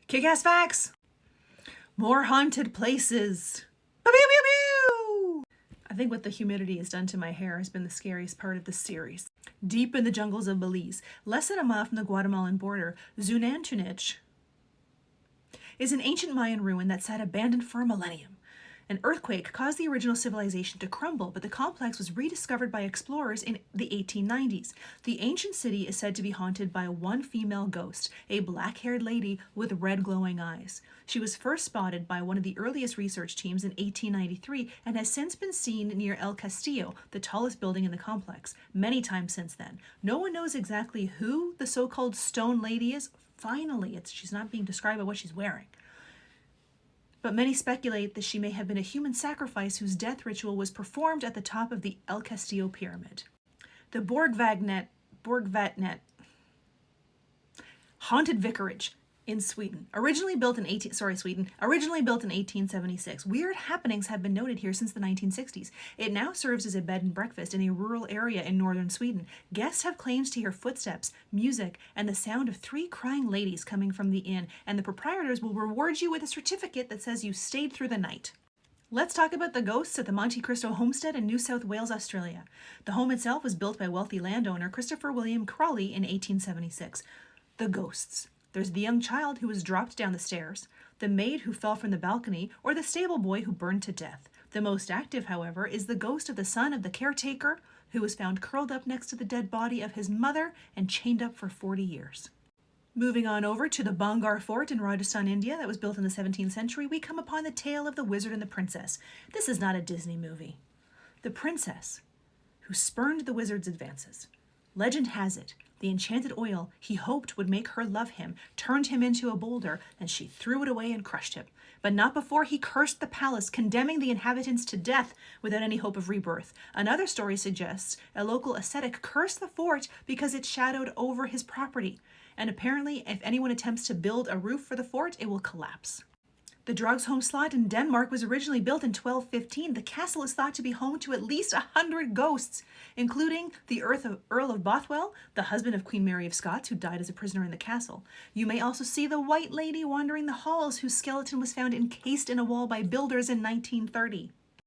Kick-ass facts! More haunted places. Pew, pew, pew, pew! I think what the humidity has done to my hair has been the scariest part of this series. Deep in the jungles of Belize, less than a mile from the Guatemalan border, Zunantunich is an ancient Mayan ruin that sat abandoned for a millennium. An earthquake caused the original civilization to crumble, but the complex was rediscovered by explorers in the 1890s. The ancient city is said to be haunted by one female ghost, a black-haired lady with red glowing eyes. She was first spotted by one of the earliest research teams in 1893 and has since been seen near El Castillo, the tallest building in the complex, many times since then. No one knows exactly who the so-called stone lady is. Finally, she's not being described by what she's wearing. But many speculate that she may have been a human sacrifice whose death ritual was performed at the top of the El Castillo pyramid. The Borgvatnet haunted vicarage in Sweden, originally built in 1876. Weird happenings have been noted here since the 1960s. It now serves as a bed and breakfast in a rural area in northern Sweden. Guests have claimed to hear footsteps, music, and the sound of 3 crying ladies coming from the inn, and the proprietors will reward you with a certificate that says you stayed through the night. Let's talk about the ghosts at the Monte Cristo homestead in New South Wales, Australia. The home itself was built by wealthy landowner Christopher William Crawley in 1876. The ghosts. There's the young child who was dropped down the stairs, the maid who fell from the balcony, or the stable boy who burned to death. The most active, however, is the ghost of the son of the caretaker who was found curled up next to the dead body of his mother and chained up for 40 years. Moving on over to the Bangar Fort in Rajasthan, India, that was built in the 17th century, we come upon the tale of the wizard and the princess. This is not a Disney movie. The princess who spurned the wizard's advances. Legend has it, the enchanted oil he hoped would make her love him turned him into a boulder, and she threw it away and crushed him. But not before he cursed the palace, condemning the inhabitants to death without any hope of rebirth. Another story suggests a local ascetic cursed the fort because it shadowed over his property. And apparently, if anyone attempts to build a roof for the fort, it will collapse. The Dragsholm Slot in Denmark was originally built in 1215. The castle is thought to be home to at least 100 ghosts, including the Earl of Bothwell, the husband of Queen Mary of Scots, who died as a prisoner in the castle. You may also see the White Lady wandering the halls, whose skeleton was found encased in a wall by builders in 1930.